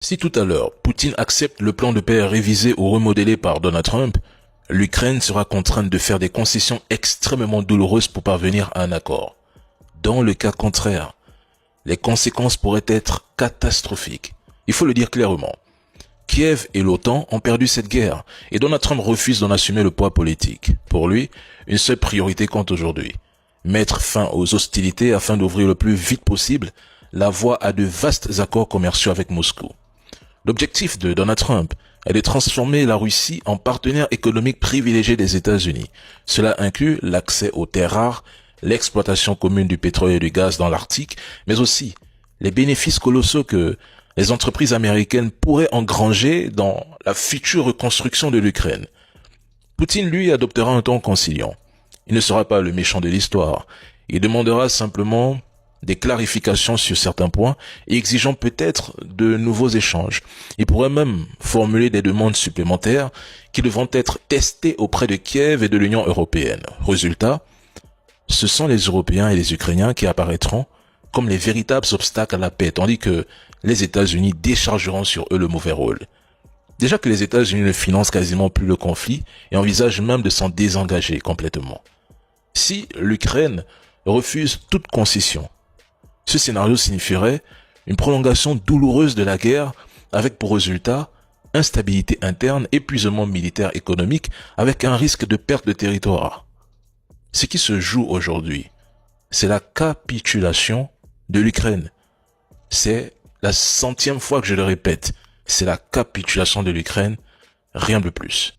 Si tout à l'heure, Poutine accepte le plan de paix révisé ou remodélé par Donald Trump, l'Ukraine sera contrainte de faire des concessions extrêmement douloureuses pour parvenir à un accord. Dans le cas contraire, les conséquences pourraient être catastrophiques. Il faut le dire clairement. Kiev et l'OTAN ont perdu cette guerre et Donald Trump refuse d'en assumer le poids politique. Pour lui, une seule priorité compte aujourd'hui. Mettre fin aux hostilités afin d'ouvrir le plus vite possible la voie à de vastes accords commerciaux avec Moscou. L'objectif de Donald Trump est de transformer la Russie en partenaire économique privilégié des États-Unis. Cela inclut l'accès aux terres rares, l'exploitation commune du pétrole et du gaz dans l'Arctique, mais aussi les bénéfices colossaux que les entreprises américaines pourraient engranger dans la future reconstruction de l'Ukraine. Poutine, lui, adoptera un ton conciliant. Il ne sera pas le méchant de l'histoire. Il demandera simplement des clarifications sur certains points et exigeant peut-être de nouveaux échanges. Il pourrait même formuler des demandes supplémentaires qui devront être testées auprès de Kiev et de l'Union européenne. Résultat, ce sont les Européens et les Ukrainiens qui apparaîtront comme les véritables obstacles à la paix, tandis que les États-Unis déchargeront sur eux le mauvais rôle. Déjà que les États-Unis ne financent quasiment plus le conflit et envisagent même de s'en désengager complètement. Si l'Ukraine refuse toute concession, ce scénario signifierait une prolongation douloureuse de la guerre avec pour résultat instabilité interne, épuisement militaire économique avec un risque de perte de territoire. Ce qui se joue aujourd'hui, c'est la capitulation de l'Ukraine. C'est la 100e fois que je le répète, c'est la capitulation de l'Ukraine, rien de plus.